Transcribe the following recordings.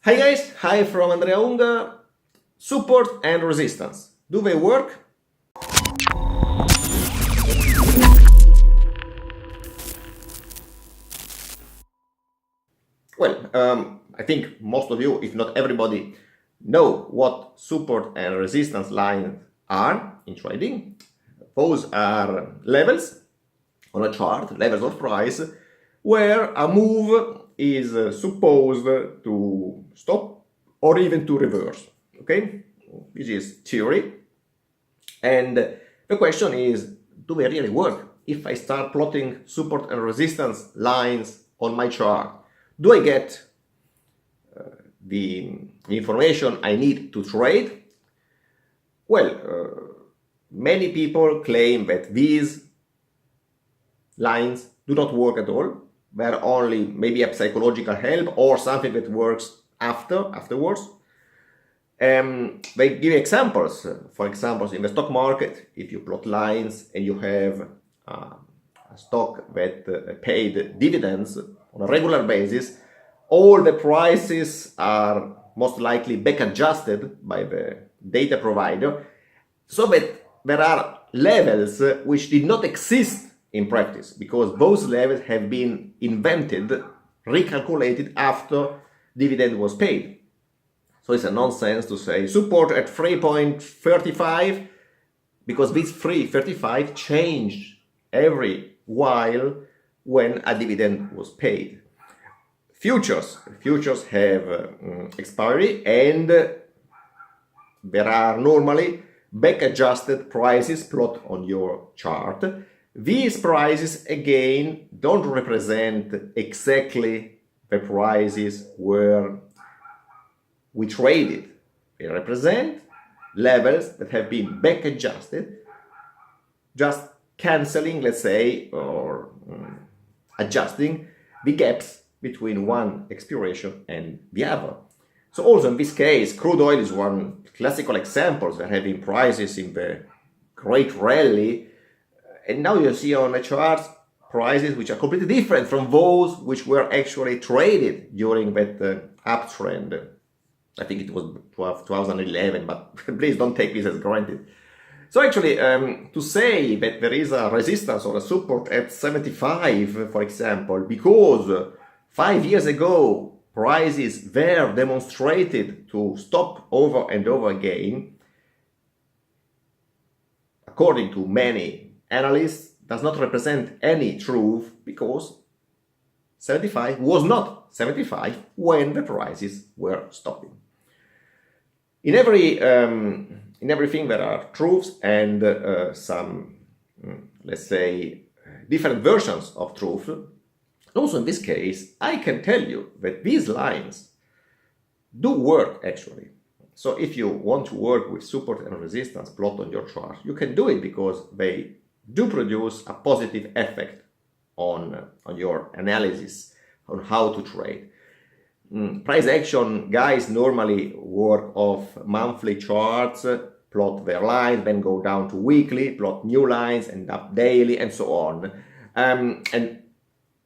Hi guys, hi from Andrea Unger. Support and resistance. Do they work? Well, I think most of you, if not everybody, know what support and resistance lines are in trading. Those are levels on a chart, levels of price, where a move is supposed to stop or even to reverse. Okay, this is theory. And the question is, do they really work? If I start plotting support and resistance lines on my chart, do I get the information I need to trade? Well, many people claim that these lines do not work at all. They're only maybe a psychological help or something that works afterwards. They give examples. For example, in the stock market, if you plot lines and you have a stock that paid dividends on a regular basis, all the prices are most likely back adjusted by the data provider, so that there are levels which did not exist in practice, because those levels have been invented, recalculated after dividend was paid. So it's a nonsense to say support at 3.35, because this 3.35 changed every while when a dividend was paid. Futures have expiry, and there are normally back-adjusted prices plot on your chart. These prices again don't represent exactly the prices where we traded. They represent levels that have been back adjusted, just canceling, let's say, or adjusting the gaps between one expiration and the other. So also in this case, crude oil is one classical example. There have been prices in the great rally, and now you see on the charts prices which are completely different from those which were actually traded during that uptrend. I think it was 2011, but please don't take this as granted. So actually, to say that there is a resistance or a support at 75, for example, because 5 years ago prices were demonstrated to stop over and over again, according to many analysts, does not represent any truth, because 75 was not 75 when the prices were stopping. In everything there are truths and some, let's say, different versions of truth. Also in this case, I can tell you that these lines do work actually. So if you want to work with support and resistance plot on your chart, you can do it, because they do produce a positive effect on your analysis, on how to trade. Price action guys normally work off monthly charts, plot their lines, then go down to weekly, plot new lines, and up daily, and so on. And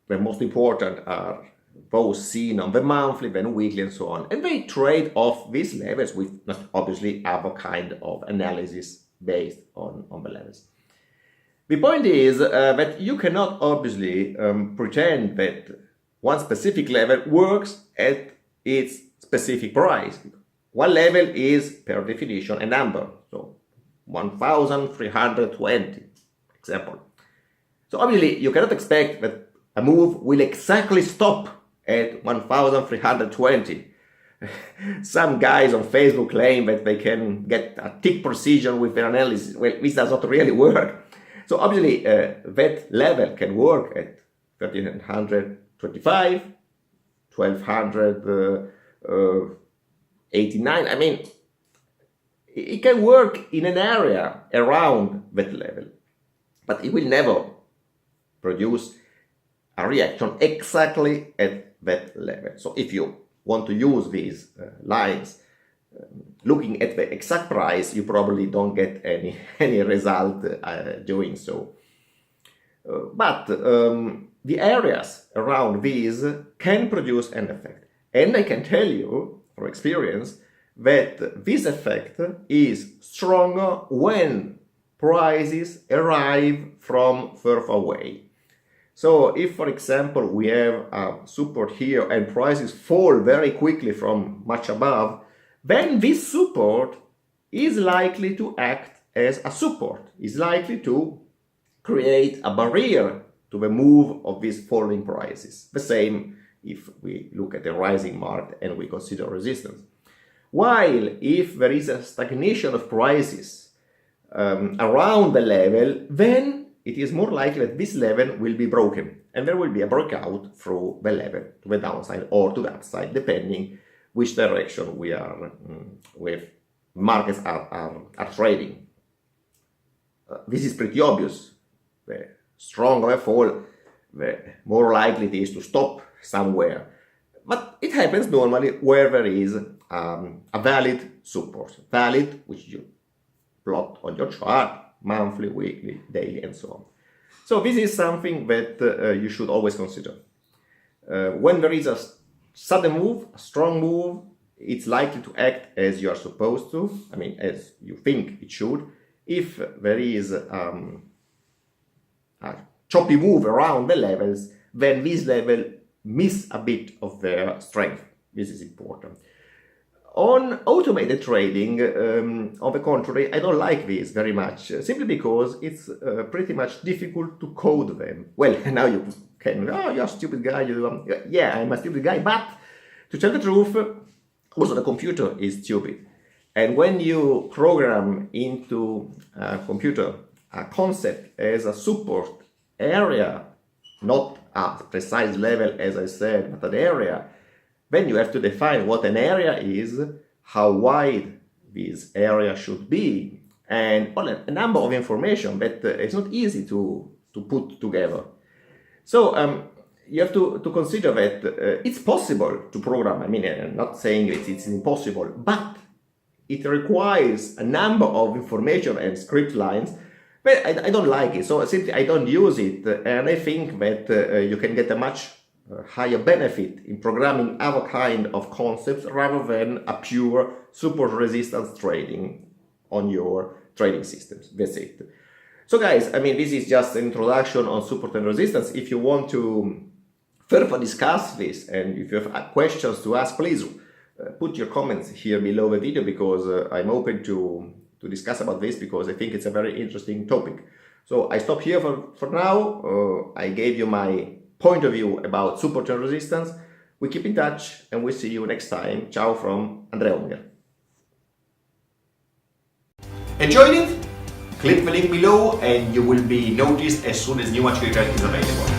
the most important are those seen on the monthly, then weekly, and so on. And they trade off these levels with obviously other kind of analysis based on the levels. The point is that you cannot obviously pretend that one specific level works at its specific price. One level is, per definition, a number. So 1,320, example. So obviously you cannot expect that a move will exactly stop at 1,320. Some guys on Facebook claim that they can get a tick precision with their analysis. Well, this does not really work. So obviously that level can work at 1,325, 1,289. I mean, it can work in an area around that level, but it will never produce a reaction exactly at that level. So if you want to use these lines looking at the exact price, you probably don't get any result doing so. But the areas around these can produce an effect. And I can tell you from experience that this effect is stronger when prices arrive from further away. So if, for example, we have a support here and prices fall very quickly from much above, then this support is likely to act as a support, is likely to create a barrier to the move of these falling prices. The same if we look at the rising market and we consider resistance. While if there is a stagnation of prices around the level, then it is more likely that this level will be broken and there will be a breakout through the level to the downside or to the upside, depending which direction we are with markets are trading. This is pretty obvious. The stronger the fall, the more likely it is to stop somewhere. But it happens normally where there is a valid support, valid, which you plot on your chart, monthly, weekly, daily, and so on. So this is something that you should always consider. When there is a sudden move, a strong move, it's likely to act as you are supposed to, I mean, as you think it should. If there is a choppy move around the levels, then this level miss a bit of their strength. This is important. On automated trading, on the contrary, I don't like this very much, simply because it's pretty much difficult to code them. Well, now you can, oh, you're a stupid guy, yeah, I'm a stupid guy, but to tell the truth, also the computer is stupid. And when you program into a computer a concept as a support area, not a precise level, as I said, but an area, then you have to define what an area is, how wide this area should be, and a number of information that it's not easy to put together. So you have to consider that it's possible to program. I mean, I'm not saying it's impossible, but it requires a number of information and script lines. But I don't like it, so simply I don't use it, and I think that you can get a much higher benefit in programming other kind of concepts rather than a pure support resistance trading on your trading systems. That's it. So guys, I mean, this is just an introduction on support and resistance. If you want to further discuss this and if you have questions to ask, please put your comments here below the video, because I'm open to discuss about this, because I think it's a very interesting topic. So I stop here for now. I gave you my point of view about support and resistance. We keep in touch and we see you next time. Ciao from Andrea Unger. Enjoyed it? Click the link below and you will be noticed as soon as new material is available.